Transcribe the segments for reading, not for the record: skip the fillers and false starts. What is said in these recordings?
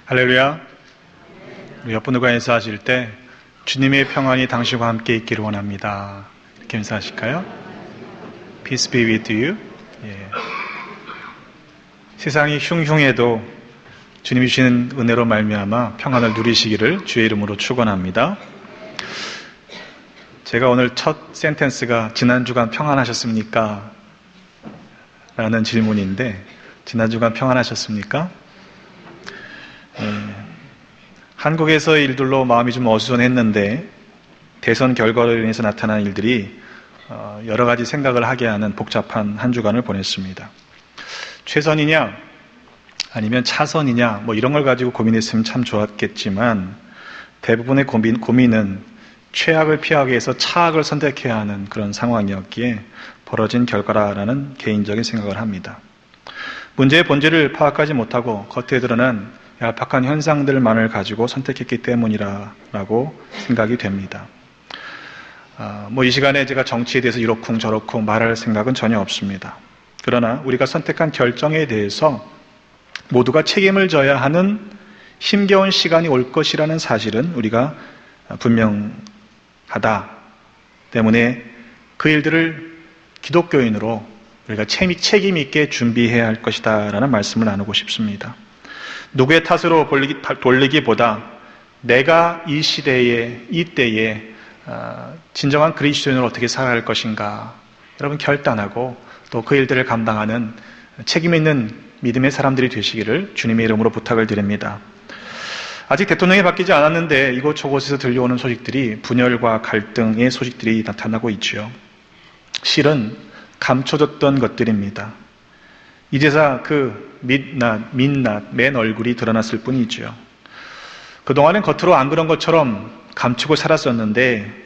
할렐루야. 우리 옆 분들과 인사하실 때 주님의 평안이 당신과 함께 있기를 원합니다. 이렇게 인사하실까요? Peace be with you. 세상이 흉흉해도 주님이 주시는 은혜로 말미암아 평안을 누리시기를 주의 이름으로 축원합니다. 제가 오늘 첫 센텐스가 지난 주간 평안하셨습니까? 라는 질문인데, 지난 주간 평안하셨습니까? 한국에서의 일들로 마음이 좀 어수선했는데 대선 결과로 인해서 나타난 일들이 여러 가지 생각을 하게 하는 복잡한 한 주간을 보냈습니다. 최선이냐 아니면 차선이냐 이런 걸 가지고 고민했으면 참 좋았겠지만 대부분의 고민은 최악을 피하기 위해서 차악을 선택해야 하는 그런 상황이었기에 벌어진 결과라는 개인적인 생각을 합니다. 문제의 본질을 파악하지 못하고 겉에 드러난 얄팍한 현상들만을 가지고 선택했기 때문이라고 생각이 됩니다. 이 시간에 제가 정치에 대해서 이러쿵 저러쿵 말할 생각은 전혀 없습니다. 그러나 우리가 선택한 결정에 대해서 모두가 책임을 져야 하는 힘겨운 시간이 올 것이라는 사실은 우리가 분명하다 때문에 그 일들을 기독교인으로 우리가 책임 있게 준비해야 할 것이다 라는 말씀을 나누고 싶습니다. 누구의 탓으로 돌리기보다 내가 이 시대에, 이 때에 진정한 그리스도인으로 어떻게 살아야 할 것인가 여러분 결단하고 또 그 일들을 감당하는 책임 있는 믿음의 사람들이 되시기를 주님의 이름으로 부탁을 드립니다. 아직 대통령이 바뀌지 않았는데 이곳저곳에서 들려오는 소식들이 분열과 갈등의 소식들이 나타나고 있지요. 실은 감춰졌던 것들입니다. 이제서 그 민낯, 맨 얼굴이 드러났을 뿐이죠. 그동안은 겉으로 안 그런 것처럼 감추고 살았었는데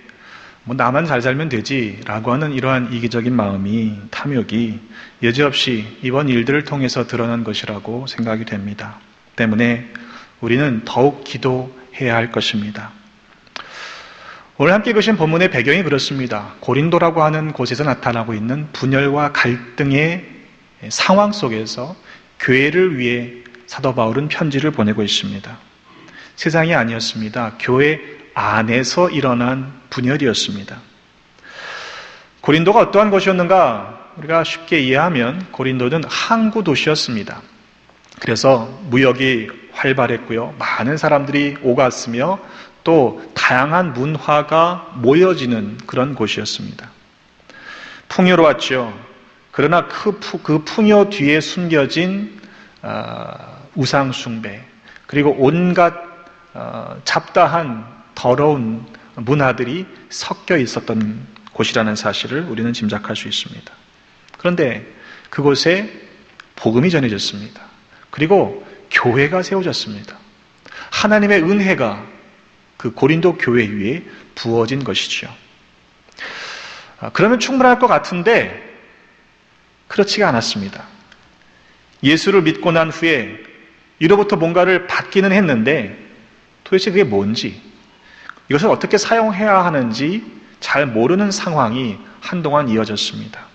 나만 잘 살면 되지 라고 하는 이러한 이기적인 마음이, 탐욕이 여지없이 이번 일들을 통해서 드러난 것이라고 생각이 됩니다. 때문에 우리는 더욱 기도해야 할 것입니다. 오늘 함께 읽으신 본문의 배경이 그렇습니다. 고린도라고 하는 곳에서 나타나고 있는 분열과 갈등의 상황 속에서 교회를 위해 사도 바울은 편지를 보내고 있습니다. 세상이 아니었습니다. 교회 안에서 일어난 분열이었습니다. 고린도가 어떠한 곳이었는가? 우리가 쉽게 이해하면 고린도는 항구 도시였습니다. 그래서 무역이 활발했고요. 많은 사람들이 오갔으며 또 다양한 문화가 모여지는 그런 곳이었습니다. 풍요로웠죠. 그러나 그 풍요 뒤에 숨겨진 우상 숭배 그리고 온갖 잡다한 더러운 문화들이 섞여 있었던 곳이라는 사실을 우리는 짐작할 수 있습니다. 그런데 그곳에 복음이 전해졌습니다. 그리고 교회가 세워졌습니다. 하나님의 은혜가 그 고린도 교회 위에 부어진 것이죠. 그러면 충분할 것 같은데 그렇지가 않았습니다. 예수를 믿고 난 후에 이로부터 뭔가를 받기는 했는데 도대체 그게 뭔지, 이것을 어떻게 사용해야 하는지 잘 모르는 상황이 한동안 이어졌습니다.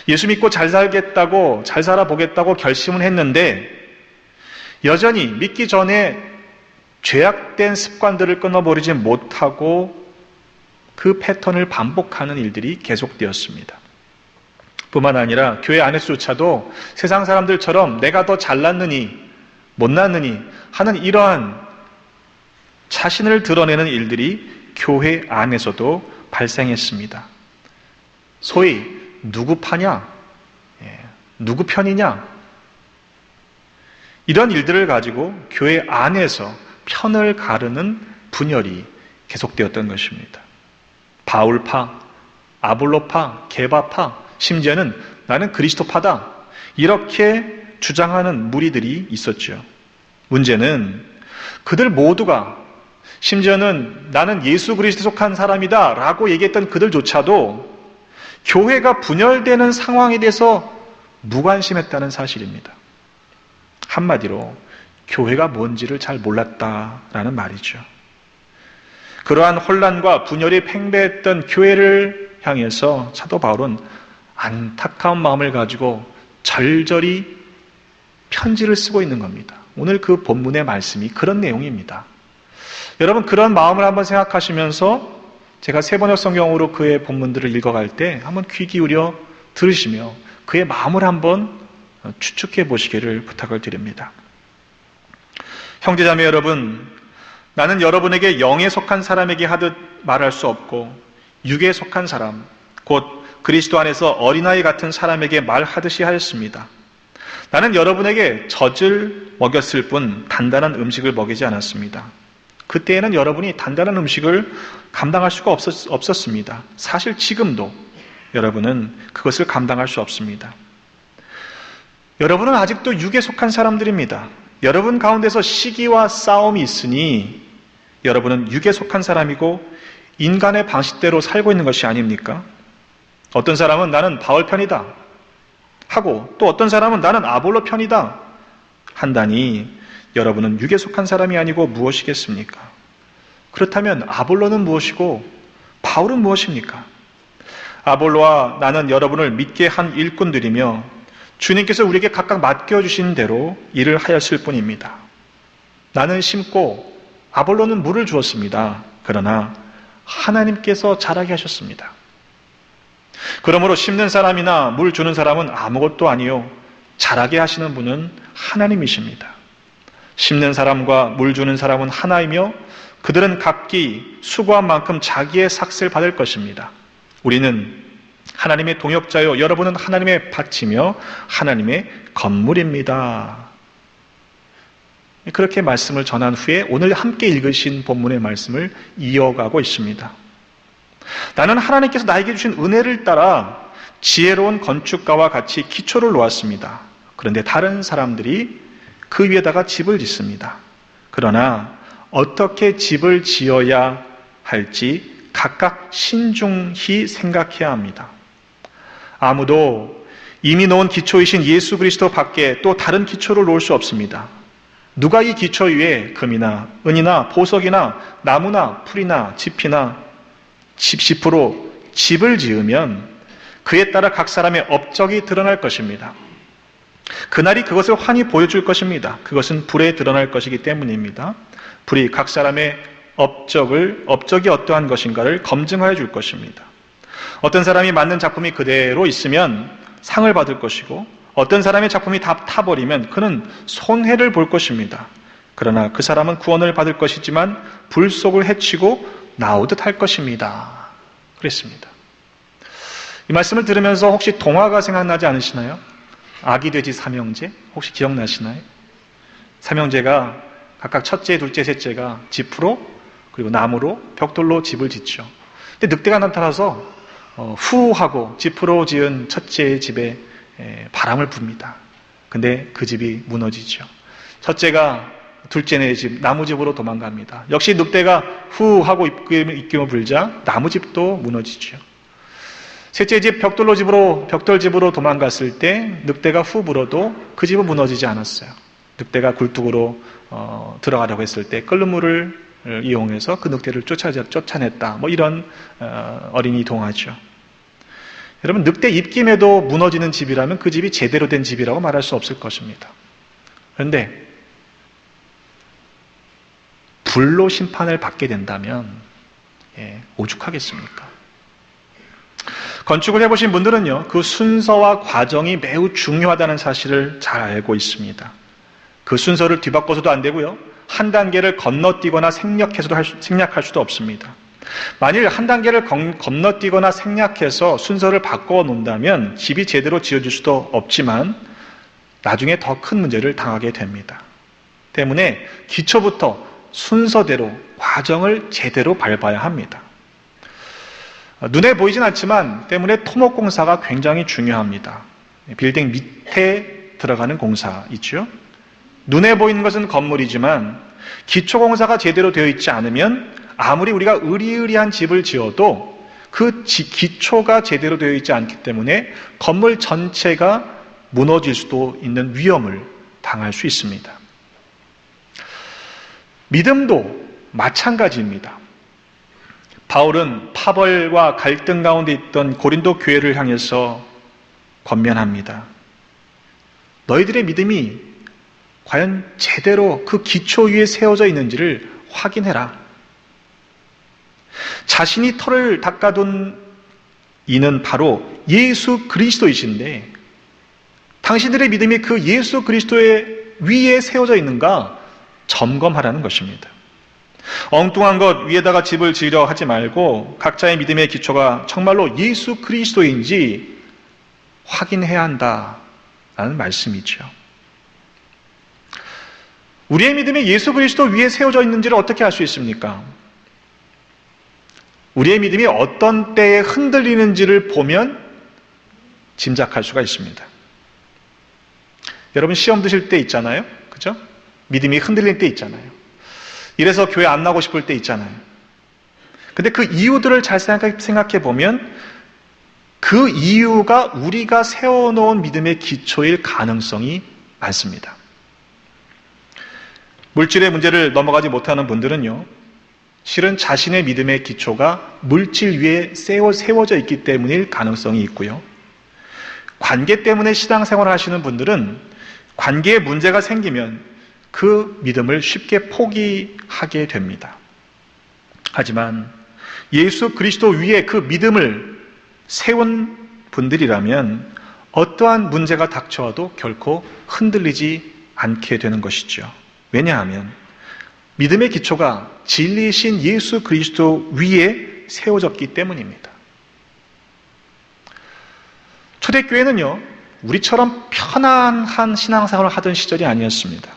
예수 믿고 잘 살겠다고, 잘 살아보겠다고 결심은 했는데 여전히 믿기 전에 죄악된 습관들을 끊어버리지 못하고 그 패턴을 반복하는 일들이 계속되었습니다. 뿐만 아니라 교회 안에서조차도 세상 사람들처럼 내가 더 잘났느니 못났느니 하는 이러한 자신을 드러내는 일들이 교회 안에서도 발생했습니다. 소위 누구 파냐? 누구 편이냐? 이런 일들을 가지고 교회 안에서 편을 가르는 분열이 계속되었던 것입니다. 바울파, 아볼로파, 게바파, 심지어는 나는 그리스도파다 이렇게 주장하는 무리들이 있었죠. 문제는 그들 모두가 심지어는 나는 예수 그리스도에 속한 사람이다 라고 얘기했던 그들조차도 교회가 분열되는 상황에 대해서 무관심했다는 사실입니다. 한마디로 교회가 뭔지를 잘 몰랐다라는 말이죠. 그러한 혼란과 분열이 팽배했던 교회를 향해서 사도 바울은 안타까운 마음을 가지고 절절히 편지를 쓰고 있는 겁니다. 오늘 그 본문의 말씀이 그런 내용입니다. 여러분, 그런 마음을 한번 생각하시면서 제가 세번역 성경으로 그의 본문들을 읽어갈 때 한번 귀 기울여 들으시며 그의 마음을 한번 추측해 보시기를 부탁을 드립니다. 형제자매 여러분, 나는 여러분에게 영에 속한 사람에게 하듯 말할 수 없고 육에 속한 사람, 곧 그리스도 안에서 어린아이 같은 사람에게 말하듯이 하였습니다. 나는 여러분에게 젖을 먹였을 뿐 단단한 음식을 먹이지 않았습니다. 그때에는 여러분이 단단한 음식을 감당할 수가 없었습니다. 사실 지금도 여러분은 그것을 감당할 수 없습니다. 여러분은 아직도 육에 속한 사람들입니다. 여러분 가운데서 시기와 싸움이 있으니 여러분은 육에 속한 사람이고 인간의 방식대로 살고 있는 것이 아닙니까? 어떤 사람은 나는 바울 편이다 하고 또 어떤 사람은 나는 아볼로 편이다 한다니 여러분은 육에 속한 사람이 아니고 무엇이겠습니까? 그렇다면 아볼로는 무엇이고 바울은 무엇입니까? 아볼로와 나는 여러분을 믿게 한 일꾼들이며 주님께서 우리에게 각각 맡겨주신 대로 일을 하였을 뿐입니다. 나는 심고 아볼로는 물을 주었습니다. 그러나 하나님께서 자라게 하셨습니다. 그러므로 심는 사람이나 물 주는 사람은 아무것도 아니요 자라게 하시는 분은 하나님이십니다. 심는 사람과 물 주는 사람은 하나이며 그들은 각기 수고한 만큼 자기의 삭슬 받을 것입니다. 우리는 하나님의 동역자요 여러분은 하나님의 밭이며 하나님의 건물입니다. 그렇게 말씀을 전한 후에 오늘 함께 읽으신 본문의 말씀을 이어가고 있습니다. 나는 하나님께서 나에게 주신 은혜를 따라 지혜로운 건축가와 같이 기초를 놓았습니다. 그런데 다른 사람들이 그 위에다가 집을 짓습니다. 그러나 어떻게 집을 지어야 할지 각각 신중히 생각해야 합니다. 아무도 이미 놓은 기초이신 예수 그리스도 밖에 또 다른 기초를 놓을 수 없습니다. 누가 이 기초 위에 금이나 은이나 보석이나 나무나 풀이나 짚이나 집시프로 집을 지으면 그에 따라 각 사람의 업적이 드러날 것입니다. 그날이 그것을 환히 보여줄 것입니다. 그것은 불에 드러날 것이기 때문입니다. 불이 각 사람의 업적이 어떠한 것인가를 검증하여 줄 것입니다. 어떤 사람이 만든 작품이 그대로 있으면 상을 받을 것이고 어떤 사람의 작품이 다 타버리면 그는 손해를 볼 것입니다. 그러나 그 사람은 구원을 받을 것이지만 불 속을 헤치고 나오듯 할 것입니다. 그랬습니다. 이 말씀을 들으면서 혹시 동화가 생각나지 않으시나요? 아기 돼지 삼형제 혹시 기억나시나요? 삼형제가 각각 첫째, 둘째, 셋째가 짚으로 그리고 나무로 벽돌로 집을 짓죠. 근데 늑대가 나타나서 후 하고 짚으로 지은 첫째의 집에 바람을 붑니다. 근데 그 집이 무너지죠. 첫째가 둘째네 집 나무집으로 도망갑니다. 역시 늑대가 후 하고 입김을 불자 나무집도 무너지죠. 셋째 집 벽돌집으로 도망갔을 때 늑대가 후 불어도 그 집은 무너지지 않았어요. 늑대가 굴뚝으로 들어가려고 했을 때 끓는 물을 이용해서 그 늑대를 쫓아냈다. 뭐 이런 어린이 동화죠. 여러분, 늑대 입김에도 무너지는 집이라면 그 집이 제대로 된 집이라고 말할 수 없을 것입니다. 그런데 불로 심판을 받게 된다면 오죽하겠습니까? 건축을 해보신 분들은요, 그 순서와 과정이 매우 중요하다는 사실을 잘 알고 있습니다. 그 순서를 뒤바꿔서도 안 되고요, 한 단계를 건너뛰거나 생략할 수도 없습니다. 만일 한 단계를 건너뛰거나 생략해서 순서를 바꿔 놓는다면 집이 제대로 지어질 수도 없지만 나중에 더 큰 문제를 당하게 됩니다. 때문에 기초부터 순서대로 과정을 제대로 밟아야 합니다. 눈에 보이진 않지만 때문에 토목공사가 굉장히 중요합니다. 빌딩 밑에 들어가는 공사 있죠. 눈에 보이는 것은 건물이지만 기초공사가 제대로 되어 있지 않으면 아무리 우리가 의리의리한 집을 지어도 그 기초가 제대로 되어 있지 않기 때문에 건물 전체가 무너질 수도 있는 위험을 당할 수 있습니다. 믿음도 마찬가지입니다. 바울은 파벌과 갈등 가운데 있던 고린도 교회를 향해서 권면합니다. 너희들의 믿음이 과연 제대로 그 기초 위에 세워져 있는지를 확인해라. 자신이 털을 닦아둔 이는 바로 예수 그리스도이신데 당신들의 믿음이 그 예수 그리스도의 위에 세워져 있는가 점검하라는 것입니다. 엉뚱한 것 위에다가 집을 지으려 하지 말고 각자의 믿음의 기초가 정말로 예수 그리스도인지 확인해야 한다라는 말씀이죠. 우리의 믿음이 예수 그리스도 위에 세워져 있는지를 어떻게 알 수 있습니까? 우리의 믿음이 어떤 때에 흔들리는지를 보면 짐작할 수가 있습니다. 여러분 시험 드실 때 있잖아요. 그죠? 믿음이 흔들릴 때 있잖아요. 이래서 교회 안 나오고 싶을 때 있잖아요. 근데 그 이유들을 잘 생각해 보면 그 이유가 우리가 세워놓은 믿음의 기초일 가능성이 많습니다. 물질의 문제를 넘어가지 못하는 분들은요, 실은 자신의 믿음의 기초가 물질 위에 세워져 있기 때문일 가능성이 있고요. 관계 때문에 신앙생활을 하시는 분들은 관계에 문제가 생기면 그 믿음을 쉽게 포기하게 됩니다. 하지만 예수 그리스도 위에 그 믿음을 세운 분들이라면 어떠한 문제가 닥쳐와도 결코 흔들리지 않게 되는 것이죠. 왜냐하면 믿음의 기초가 진리이신 예수 그리스도 위에 세워졌기 때문입니다. 초대교회는요, 우리처럼 편안한 신앙생활을 하던 시절이 아니었습니다.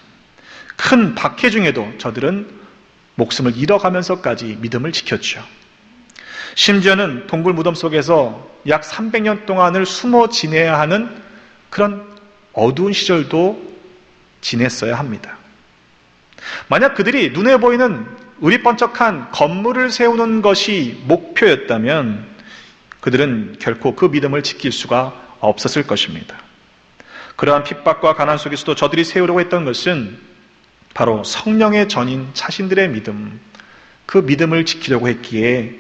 큰 박해 중에도 저들은 목숨을 잃어가면서까지 믿음을 지켰죠. 심지어는 동굴 무덤 속에서 약 300년 동안을 숨어 지내야 하는 그런 어두운 시절도 지냈어야 합니다. 만약 그들이 눈에 보이는 의리번쩍한 건물을 세우는 것이 목표였다면 그들은 결코 그 믿음을 지킬 수가 없었을 것입니다. 그러한 핍박과 가난 속에서도 저들이 세우려고 했던 것은 바로 성령의 전인 자신들의 믿음, 그 믿음을 지키려고 했기에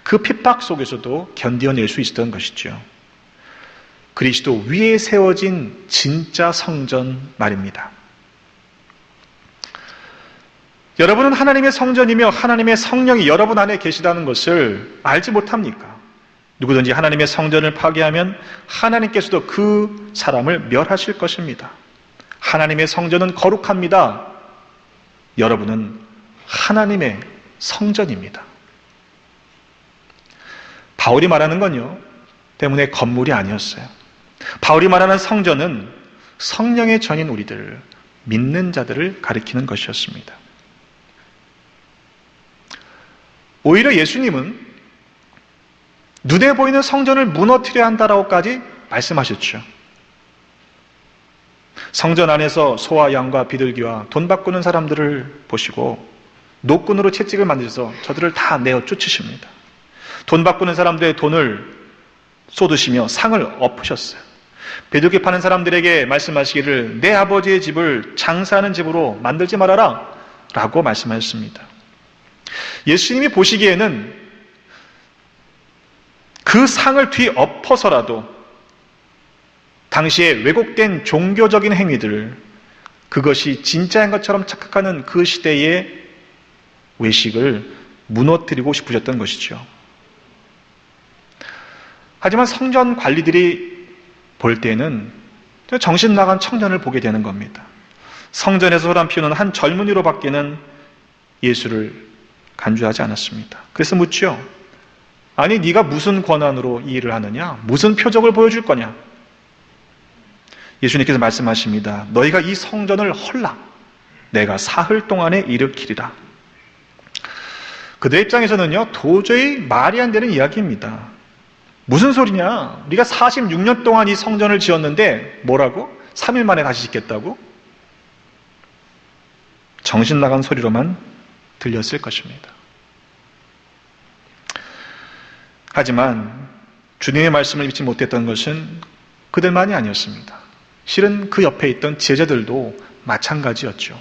그 핍박 속에서도 견뎌낼 수 있었던 것이죠. 그리스도 위에 세워진 진짜 성전 말입니다. 여러분은 하나님의 성전이며 하나님의 성령이 여러분 안에 계시다는 것을 알지 못합니까? 누구든지 하나님의 성전을 파괴하면 하나님께서도 그 사람을 멸하실 것입니다. 하나님의 성전은 거룩합니다. 여러분은 하나님의 성전입니다. 바울이 말하는 건요, 때문에 건물이 아니었어요. 바울이 말하는 성전은 성령의 전인 우리들, 믿는 자들을 가리키는 것이었습니다. 오히려 예수님은 눈에 보이는 성전을 무너뜨려야 한다라고까지 말씀하셨죠. 성전 안에서 소와 양과 비둘기와 돈 바꾸는 사람들을 보시고 노끈으로 채찍을 만드셔서 저들을 다 내어 쫓으십니다. 돈 바꾸는 사람들의 돈을 쏟으시며 상을 엎으셨어요. 비둘기 파는 사람들에게 말씀하시기를 내 아버지의 집을 장사하는 집으로 만들지 말아라 라고 말씀하셨습니다. 예수님이 보시기에는 그 상을 뒤엎어서라도 당시에 왜곡된 종교적인 행위들, 그것이 진짜인 것처럼 착각하는 그 시대의 외식을 무너뜨리고 싶으셨던 것이죠. 하지만 성전 관리들이 볼 때는 정신 나간 청년을 보게 되는 겁니다. 성전에서 소란 피우는 한 젊은이로 밖에는 예수를 간주하지 않았습니다. 그래서 묻죠. 아니 네가 무슨 권한으로 이 일을 하느냐? 무슨 표적을 보여줄 거냐? 예수님께서 말씀하십니다. 너희가 이 성전을 헐라. 내가 사흘 동안에 일으키리라. 그들 입장에서는요, 도저히 말이 안 되는 이야기입니다. 무슨 소리냐? 우리가 46년 동안 이 성전을 지었는데 뭐라고? 3일 만에 다시 짓겠다고? 정신 나간 소리로만 들렸을 것입니다. 하지만 주님의 말씀을 믿지 못했던 것은 그들만이 아니었습니다. 실은 그 옆에 있던 제자들도 마찬가지였죠.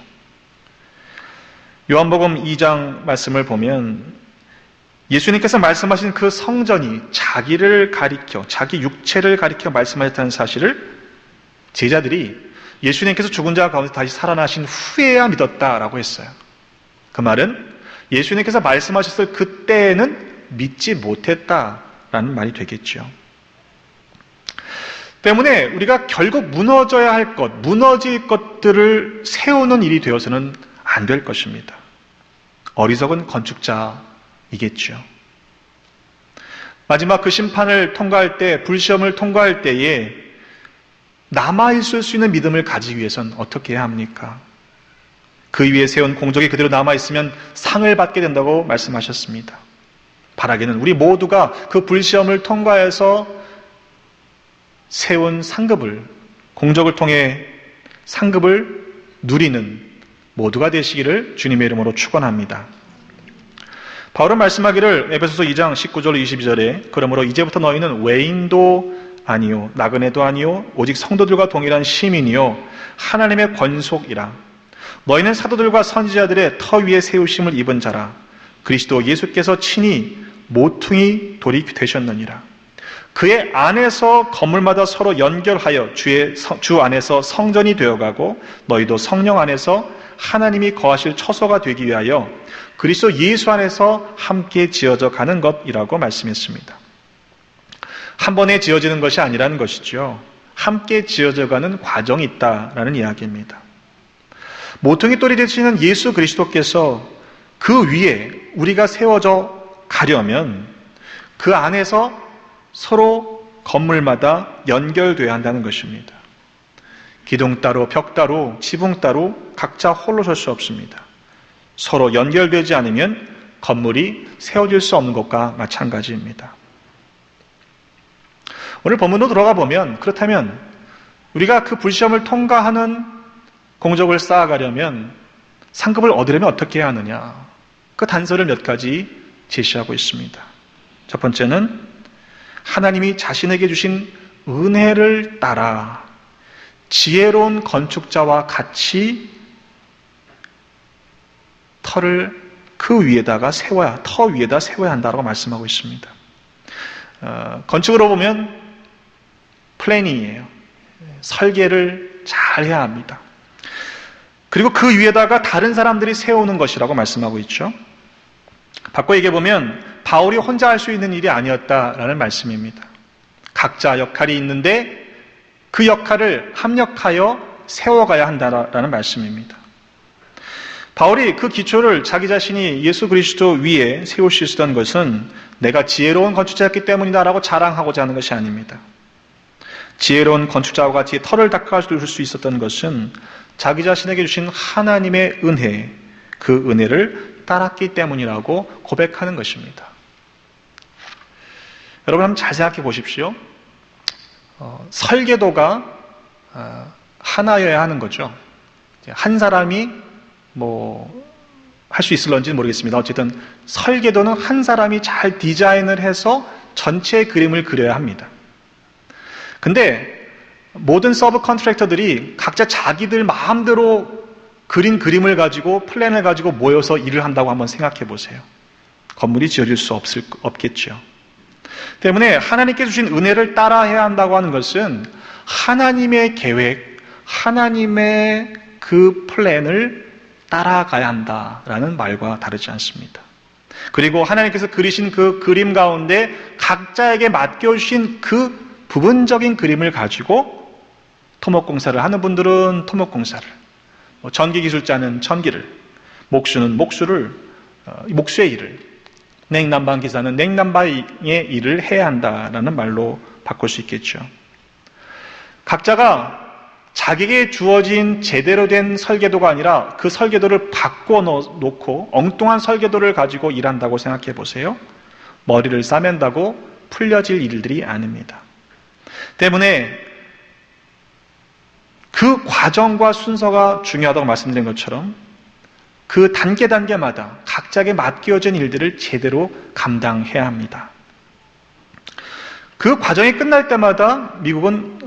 요한복음 2장 말씀을 보면 예수님께서 말씀하신 그 성전이 자기를 가리켜, 자기 육체를 가리켜 말씀하셨다는 사실을 제자들이 예수님께서 죽은 자 가운데 다시 살아나신 후에야 믿었다라고 했어요. 그 말은 예수님께서 말씀하셨을 그때에는 믿지 못했다라는 말이 되겠죠. 때문에 우리가 결국 무너져야 할 것, 무너질 것들을 세우는 일이 되어서는 안 될 것입니다. 어리석은 건축자이겠죠. 마지막 그 심판을 통과할 때, 불시험을 통과할 때에 남아있을 수 있는 믿음을 가지기 위해서는 어떻게 해야 합니까? 그 위에 세운 공적이 그대로 남아있으면 상을 받게 된다고 말씀하셨습니다. 바라기는 우리 모두가 그 불시험을 통과해서 세운 상급을, 공적을 통해 상급을 누리는 모두가 되시기를 주님의 이름으로 축원합니다. 바울은 말씀하기를 에베소서 2장 19절 22절에 그러므로 이제부터 너희는 외인도 아니요 나그네도 아니요 오직 성도들과 동일한 시민이요 하나님의 권속이라. 너희는 사도들과 선지자들의 터 위에 세우심을 입은 자라. 그리스도 예수께서 친히 모퉁이 돌이 되셨느니라. 그의 안에서 건물마다 서로 연결하여 주 안에서 성전이 되어가고 너희도 성령 안에서 하나님이 거하실 처소가 되기 위하여 그리스도 예수 안에서 함께 지어져 가는 것이라고 말씀했습니다. 한 번에 지어지는 것이 아니라는 것이죠. 함께 지어져 가는 과정이 있다라는 이야기입니다. 모퉁이 돌이 되시는 예수 그리스도께서 그 위에 우리가 세워져 가려면 그 안에서 서로 건물마다 연결되어야 한다는 것입니다. 기둥 따로, 벽 따로, 지붕 따로 각자 홀로 설 수 없습니다. 서로 연결되지 않으면 건물이 세워질 수 없는 것과 마찬가지입니다. 오늘 본문으로 들어가 보면 그렇다면 우리가 그 불시험을 통과하는 공적을 쌓아가려면 상급을 얻으려면 어떻게 해야 하느냐? 그 단서를 몇 가지 제시하고 있습니다. 첫 번째는 하나님이 자신에게 주신 은혜를 따라 지혜로운 건축자와 같이 터를 그 위에다가 세워야, 터 위에다 세워야 한다고 말씀하고 있습니다. 건축으로 보면 플래닝이에요. 설계를 잘 해야 합니다. 그리고 그 위에다가 다른 사람들이 세우는 것이라고 말씀하고 있죠. 바꿔 얘기해보면 바울이 혼자 할 수 있는 일이 아니었다라는 말씀입니다. 각자 역할이 있는데 그 역할을 합력하여 세워가야 한다라는 말씀입니다. 바울이 그 기초를 자기 자신이 예수 그리스도 위에 세울 수 있었던 것은 내가 지혜로운 건축자였기 때문이다라고 자랑하고자 하는 것이 아닙니다. 지혜로운 건축자와 같이 터를 닦아줄 수 있었던 것은 자기 자신에게 주신 하나님의 은혜, 그 은혜를 따랐기 때문이라고 고백하는 것입니다. 여러분 한번 잘 생각해 보십시오. 설계도가 하나여야 하는 거죠. 한 사람이 할 수 있을런지는 모르겠습니다. 어쨌든 설계도는 한 사람이 잘 디자인을 해서 전체 그림을 그려야 합니다. 근데 모든 서브 컨트랙터들이 각자 자기들 마음대로 그린 그림을 가지고 플랜을 가지고 모여서 일을 한다고 한번 생각해 보세요. 건물이 지어질 수 없겠죠. 때문에 하나님께 주신 은혜를 따라해야 한다고 하는 것은 하나님의 계획, 하나님의 그 플랜을 따라가야 한다라는 말과 다르지 않습니다. 그리고 하나님께서 그리신 그 그림 가운데 각자에게 맡겨주신 그 부분적인 그림을 가지고 토목공사를 하는 분들은 토목공사를, 전기기술자는 전기를, 목수는 목수의 일을, 냉난방 기사는 냉난방의 일을 해야 한다라는 말로 바꿀 수 있겠죠. 각자가 자기에게 주어진 제대로 된 설계도가 아니라 그 설계도를 바꿔놓고 엉뚱한 설계도를 가지고 일한다고 생각해 보세요. 머리를 싸맨다고 풀려질 일들이 아닙니다. 때문에 그 과정과 순서가 중요하다고 말씀드린 것처럼 그 단계마다 각자에게 맡겨진 일들을 제대로 감당해야 합니다. 그 과정이 끝날 때마다 미국은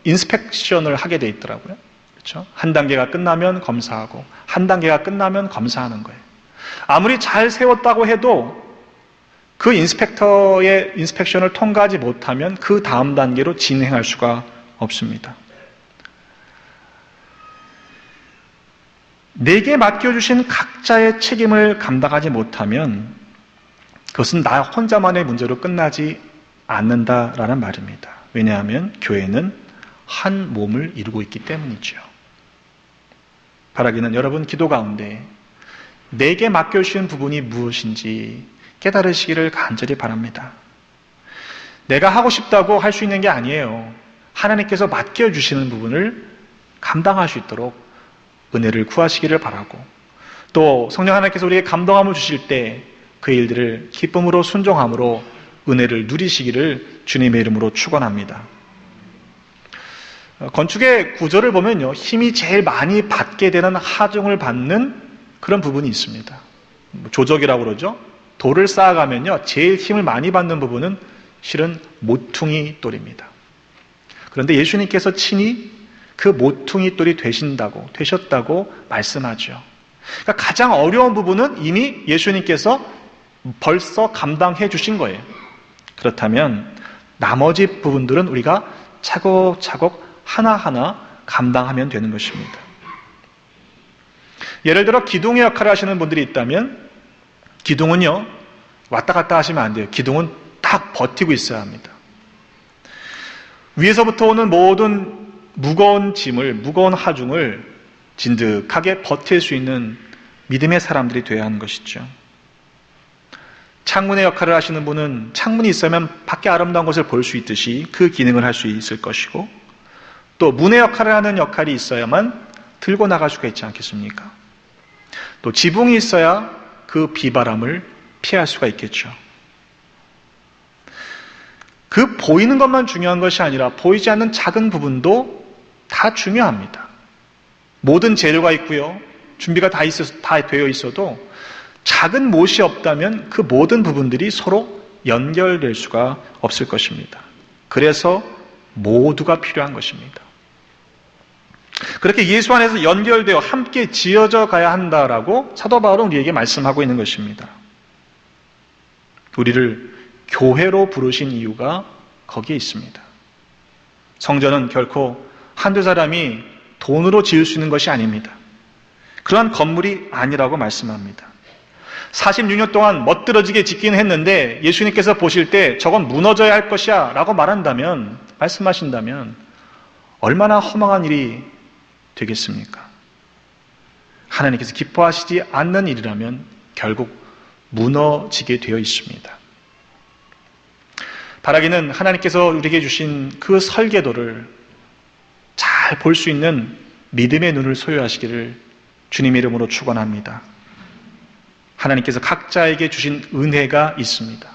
인스펙션을 하게 돼 있더라고요. 그렇죠? 한 단계가 끝나면 검사하고 한 단계가 끝나면 검사하는 거예요. 아무리 잘 세웠다고 해도 그 인스펙터의 인스펙션을 통과하지 못하면 그 다음 단계로 진행할 수가 없습니다. 내게 맡겨주신 각자의 책임을 감당하지 못하면 그것은 나 혼자만의 문제로 끝나지 않는다라는 말입니다. 왜냐하면 교회는 한 몸을 이루고 있기 때문이죠. 바라기는 여러분 기도 가운데 내게 맡겨주신 부분이 무엇인지 깨달으시기를 간절히 바랍니다. 내가 하고 싶다고 할 수 있는 게 아니에요. 하나님께서 맡겨주시는 부분을 감당할 수 있도록 은혜를 구하시기를 바라고, 또 성령 하나님께서 우리에게 감동함을 주실 때 그 일들을 기쁨으로 순종함으로 은혜를 누리시기를 주님의 이름으로 축원합니다. 건축의 구조를 보면요, 힘이 제일 많이 받게 되는 하중을 받는 그런 부분이 있습니다. 조적이라고 그러죠. 돌을 쌓아가면요, 제일 힘을 많이 받는 부분은 실은 모퉁이 돌입니다. 그런데 예수님께서 친히 그 모퉁이 돌이 되셨다고 말씀하죠. 그러니까 가장 어려운 부분은 이미 예수님께서 벌써 감당해 주신 거예요. 그렇다면 나머지 부분들은 우리가 차곡차곡 하나하나 감당하면 되는 것입니다. 예를 들어 기둥의 역할을 하시는 분들이 있다면 기둥은요, 왔다 갔다 하시면 안 돼요. 기둥은 딱 버티고 있어야 합니다. 위에서부터 오는 모든 무거운 짐을, 무거운 하중을 진득하게 버틸 수 있는 믿음의 사람들이 되어야 하는 것이죠. 창문의 역할을 하시는 분은 창문이 있으면 밖에 아름다운 것을 볼 수 있듯이 그 기능을 할 수 있을 것이고, 또 문의 역할을 하는 역할이 있어야만 들고 나갈 수가 있지 않겠습니까? 또 지붕이 있어야 그 비바람을 피할 수가 있겠죠. 그 보이는 것만 중요한 것이 아니라 보이지 않는 작은 부분도 다 중요합니다. 모든 재료가 있고요, 준비가 다 되어 있어도 작은 못이 없다면 그 모든 부분들이 서로 연결될 수가 없을 것입니다. 그래서 모두가 필요한 것입니다. 그렇게 예수 안에서 연결되어 함께 지어져 가야 한다라고 사도 바울은 우리에게 말씀하고 있는 것입니다. 우리를 교회로 부르신 이유가 거기에 있습니다. 성전은 결코 한두 사람이 돈으로 지을 수 있는 것이 아닙니다. 그러한 건물이 아니라고 말씀합니다. 46년 동안 멋들어지게 짓기는 했는데 예수님께서 보실 때 저건 무너져야 할 것이야 라고 말씀하신다면 얼마나 허망한 일이 되겠습니까? 하나님께서 기뻐하시지 않는 일이라면 결국 무너지게 되어 있습니다. 바라기는 하나님께서 우리에게 주신 그 설계도를 잘 볼 수 있는 믿음의 눈을 소유하시기를 주님의 이름으로 축원합니다. 하나님께서 각자에게 주신 은혜가 있습니다.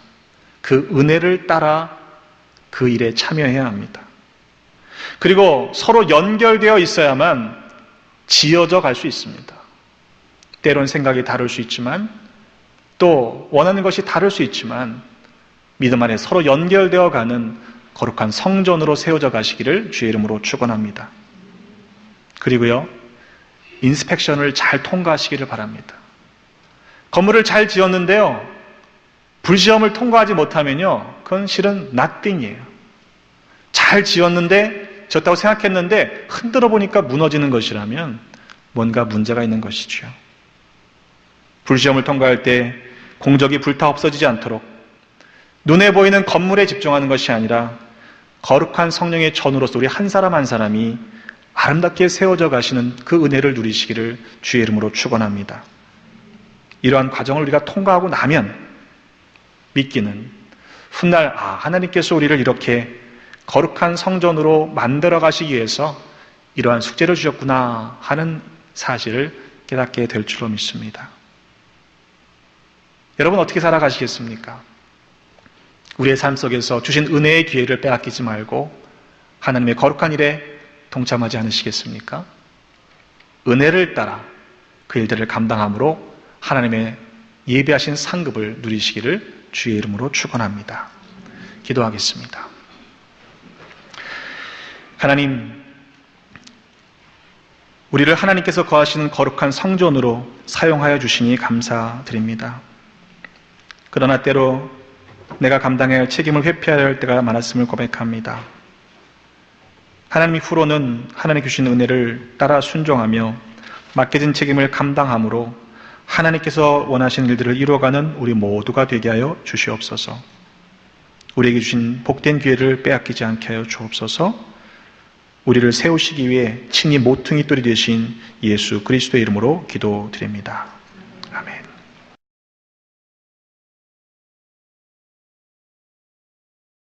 그 은혜를 따라 그 일에 참여해야 합니다. 그리고 서로 연결되어 있어야만 지어져 갈 수 있습니다. 때론 생각이 다를 수 있지만, 또 원하는 것이 다를 수 있지만 믿음 안에 서로 연결되어 가는 거룩한 성전으로 세워져 가시기를 주의 이름으로 축원합니다. 그리고요, 인스펙션을 잘 통과하시기를 바랍니다. 건물을 잘 지었는데요, 불시험을 통과하지 못하면요, 그건 실은 nothing이에요. 잘 지었다고 생각했는데 흔들어 보니까 무너지는 것이라면 뭔가 문제가 있는 것이죠. 불시험을 통과할 때 공적이 불타 없어지지 않도록 눈에 보이는 건물에 집중하는 것이 아니라 거룩한 성령의 전으로서 우리 한 사람 한 사람이 아름답게 세워져 가시는 그 은혜를 누리시기를 주의 이름으로 축원합니다. 이러한 과정을 우리가 통과하고 나면 믿기는 훗날 하나님께서 우리를 이렇게 거룩한 성전으로 만들어 가시기 위해서 이러한 숙제를 주셨구나 하는 사실을 깨닫게 될 줄로 믿습니다. 여러분 어떻게 살아가시겠습니까? 우리의 삶 속에서 주신 은혜의 기회를 빼앗기지 말고 하나님의 거룩한 일에 동참하지 않으시겠습니까? 은혜를 따라 그 일들을 감당함으로 하나님의 예비하신 상급을 누리시기를 주의 이름으로 축원합니다. 기도하겠습니다. 하나님, 우리를 하나님께서 거하시는 거룩한 성전으로 사용하여 주시니 감사드립니다. 그러나 때로 내가 감당해야 할 책임을 회피하려 할 때가 많았음을 고백합니다. 하나님, 후로는 하나님 주신 은혜를 따라 순종하며 맡겨진 책임을 감당함으로 하나님께서 원하시는 일들을 이루어가는 우리 모두가 되게 하여 주시옵소서. 우리에게 주신 복된 기회를 빼앗기지 않게 하여 주옵소서. 우리를 세우시기 위해 친히 모퉁이 돌이 되신 예수 그리스도의 이름으로 기도드립니다.